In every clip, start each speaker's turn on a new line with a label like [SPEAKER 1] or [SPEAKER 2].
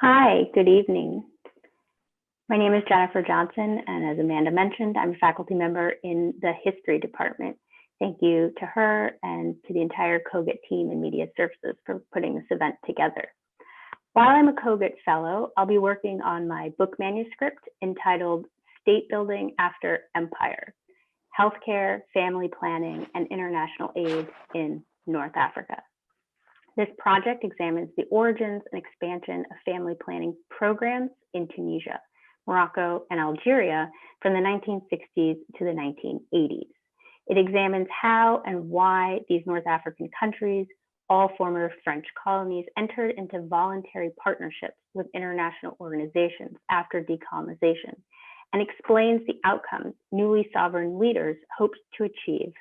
[SPEAKER 1] Hi, good evening. My name is Jennifer Johnson, and as Amanda mentioned, I'm a faculty member in the History Department. Thank you to her and to the entire Cogut team and Media Services for putting this event together. While I'm a Cogut Fellow, I'll be working on my book manuscript entitled State Building After Empire, Healthcare, Family Planning, and International Aid in North Africa. This project examines the origins and expansion of family planning programs in Tunisia, Morocco, and Algeria from the 1960s to the 1980s. It examines how and why these North African countries, all former French colonies, entered into voluntary partnerships with international organizations after decolonization, and explains the outcomes newly sovereign leaders hoped to achieve.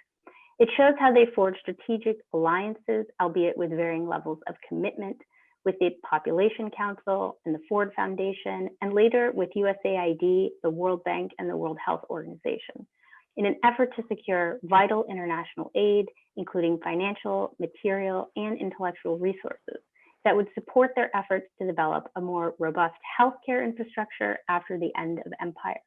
[SPEAKER 1] It shows how they forged strategic alliances, albeit with varying levels of commitment, with the Population Council and the Ford Foundation, and later with USAID, the World Bank, and the World Health Organization, in an effort to secure vital international aid, including financial, material, and intellectual resources that would support their efforts to develop a more robust healthcare infrastructure after the end of empire.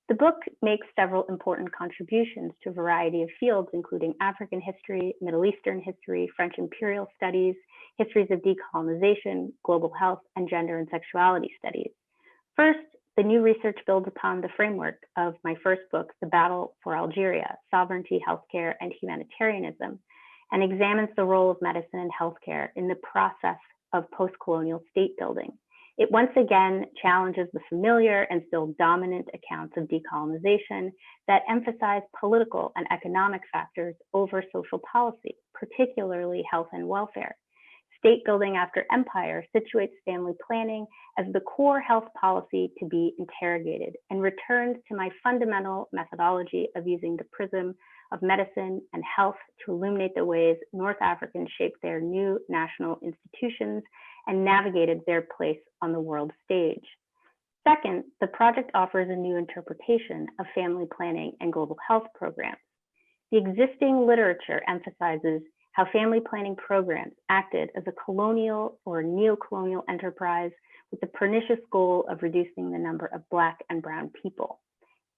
[SPEAKER 1] The book makes several important contributions to a variety of fields, including African history, Middle Eastern history, French imperial studies, histories of decolonization, global health, and gender and sexuality studies. First, the new research builds upon the framework of my first book, The Battle for Algeria, Sovereignty, Healthcare, and Humanitarianism, and examines the role of medicine and healthcare in the process of post-colonial state building. It once again challenges the familiar and still dominant accounts of decolonization that emphasize political and economic factors over social policy, particularly health and welfare. State building after empire situates family planning as the core health policy to be interrogated and returns to my fundamental methodology of using the prism of medicine and health to illuminate the ways North Africans shaped their new national institutions and navigated their place on the world stage. Second, the project offers a new interpretation of family planning and global health programs. The existing literature emphasizes how family planning programs acted as a colonial or neo-colonial enterprise with the pernicious goal of reducing the number of Black and Brown people.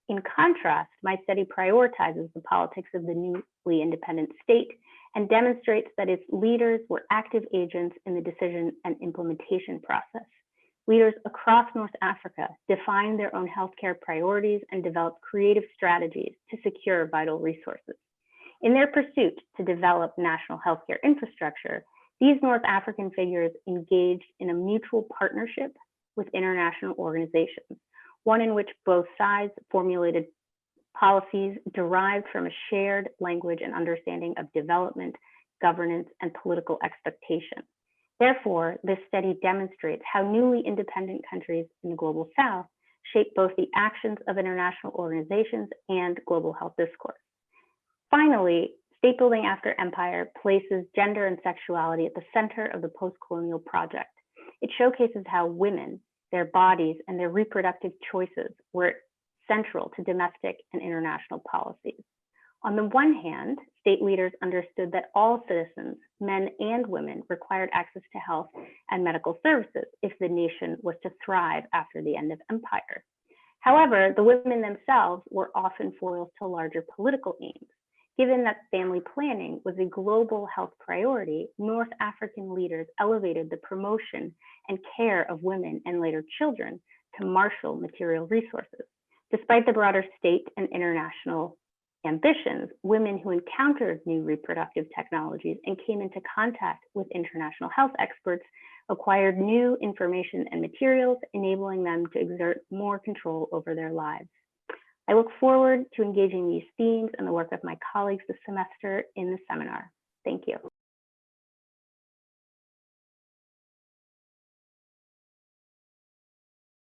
[SPEAKER 1] In contrast, my study prioritizes the politics of the newly independent state and demonstrates that its leaders were active agents in the decision and implementation process. Leaders across North Africa defined their own healthcare priorities and developed creative strategies to secure vital resources. In their pursuit to develop national healthcare infrastructure, these North African figures engaged in a mutual partnership with international organizations, one in which both sides formulated policies derived from a shared language and understanding of development, governance, and political expectation. Therefore, this study demonstrates how newly independent countries in the global South shape both the actions of international organizations and global health discourse. Finally, state building after empire places gender and sexuality at the center of the post-colonial project. It showcases how women, their bodies, and their reproductive choices were central to domestic and international policies. On the one hand, state leaders understood that all citizens, men and women, required access to health and medical services if the nation was to thrive after the end of empire. However, the women themselves were often foils to larger political aims. Given that family planning was a global health priority, North African leaders elevated the promotion and care of women and later children to marshal material resources. Despite the broader state and international ambitions, women who encountered new reproductive technologies and came into contact with international health experts acquired new information and materials, enabling them to exert more control over their lives. I look forward to engaging these themes and the work of my colleagues this semester in the seminar. Thank you.